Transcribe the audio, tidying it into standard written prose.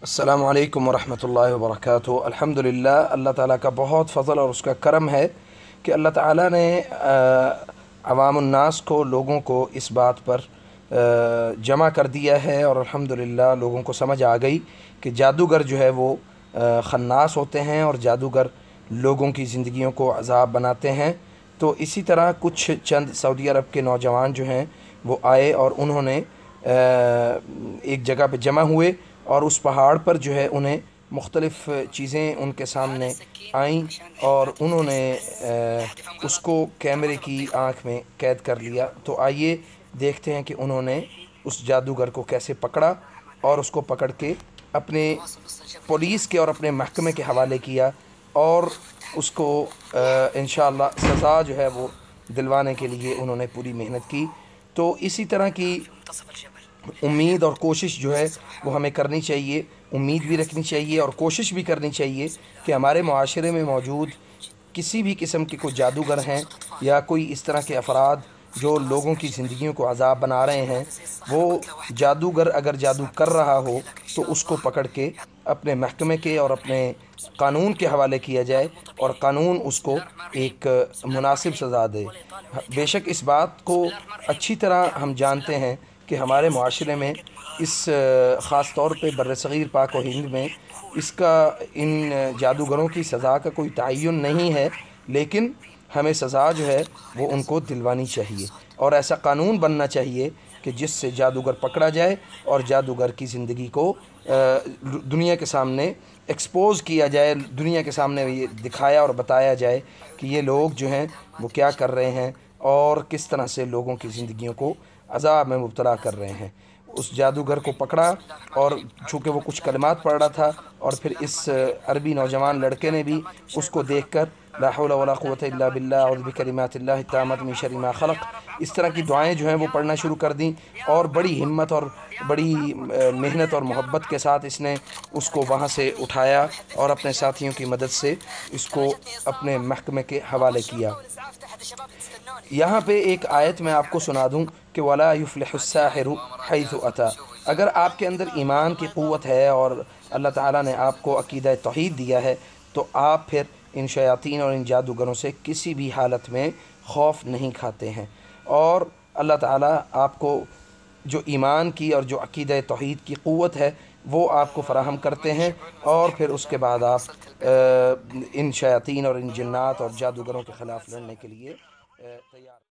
السلام علیکم ورحمۃ اللہ وبرکاتہ۔ الحمدللہ، اللہ تعالیٰ کا بہت فضل اور اس کا کرم ہے کہ اللہ تعالیٰ نے عوام الناس کو، لوگوں کو اس بات پر جمع کر دیا ہے، اور الحمدللہ لوگوں کو سمجھ آ گئی کہ جادوگر جو ہے وہ خناس ہوتے ہیں اور جادوگر لوگوں کی زندگیوں کو عذاب بناتے ہیں۔ تو اسی طرح کچھ چند سعودی عرب کے نوجوان جو ہیں وہ آئے اور انہوں نے ایک جگہ پہ جمع ہوئے، اور اس پہاڑ پر جو ہے انہیں مختلف چیزیں ان کے سامنے آئیں، اور انہوں نے اس کو کیمرے کی آنکھ میں قید کر لیا۔ تو آئیے دیکھتے ہیں کہ انہوں نے اس جادوگر کو کیسے پکڑا، اور اس کو پکڑ کے اپنے پولیس کے اور اپنے محکمے کے حوالے کیا، اور اس کو انشاءاللہ سزا جو ہے وہ دلوانے کے لیے انہوں نے پوری محنت کی۔ تو اسی طرح کی امید اور کوشش جو ہے وہ ہمیں کرنی چاہیے، امید بھی رکھنی چاہیے اور کوشش بھی کرنی چاہیے کہ ہمارے معاشرے میں موجود کسی بھی قسم کے کوئی جادوگر ہیں یا کوئی اس طرح کے افراد جو لوگوں کی زندگیوں کو عذاب بنا رہے ہیں، وہ جادوگر اگر جادو کر رہا ہو تو اس کو پکڑ کے اپنے محکمے کے اور اپنے قانون کے حوالے کیا جائے، اور قانون اس کو ایک مناسب سزا دے۔ بے شک اس بات کو اچھی طرح ہم جانتے ہیں کہ ہمارے معاشرے میں اس خاص طور پہ بر صغیر پاک و ہند میں ان جادوگروں کی سزا کا کوئی تعین نہیں ہے، لیکن ہمیں سزا جو ہے وہ ان کو دلوانی چاہیے، اور ایسا قانون بننا چاہیے کہ جس سے جادوگر پکڑا جائے اور جادوگر کی زندگی کو دنیا کے سامنے ایکسپوز کیا جائے، دنیا کے سامنے یہ دکھایا اور بتایا جائے کہ یہ لوگ جو ہیں وہ کیا کر رہے ہیں اور کس طرح سے لوگوں کی زندگیوں کو عذاب میں مبتلا کر رہے ہیں۔ اس جادوگر کو پکڑا، اور چونکہ وہ کچھ کلمات پڑھ رہا تھا، اور پھر اس عربی نوجوان لڑکے نے بھی اس کو دیکھ کر لا حول ولا قوة الا باللہ اعوذ بکلمات اللہ التامات من شر ما خلق، اس طرح کی دعائیں جو ہیں وہ پڑھنا شروع کر دیں، اور بڑی ہمت اور بڑی محنت اور محبت کے ساتھ اس نے اس کو وہاں سے اٹھایا اور اپنے ساتھیوں کی مدد سے اس کو اپنے محکمے کے حوالے کیا۔ یہاں پہ ایک آیت میں آپ کو سنا دوں کہ وَلَا يُفْلِحُ السَّاحِرُ حَيْثُ أَتَى۔ اگر آپ کے اندر ایمان کی قوت ہے اور اللہ تعالیٰ نے آپ کو عقیدہ توحید دیا ہے، تو آپ پھر ان شیاطین اور ان جادوگروں سے کسی بھی حالت میں خوف نہیں کھاتے ہیں، اور اللہ تعالیٰ آپ کو جو ایمان کی اور جو عقیدہ توحید کی قوت ہے وہ آپ کو فراہم کرتے ہیں، اور پھر اس کے بعد آپ ان شیاطین اور ان جنات اور جادوگروں کے خلاف لڑنے کے لیے تیار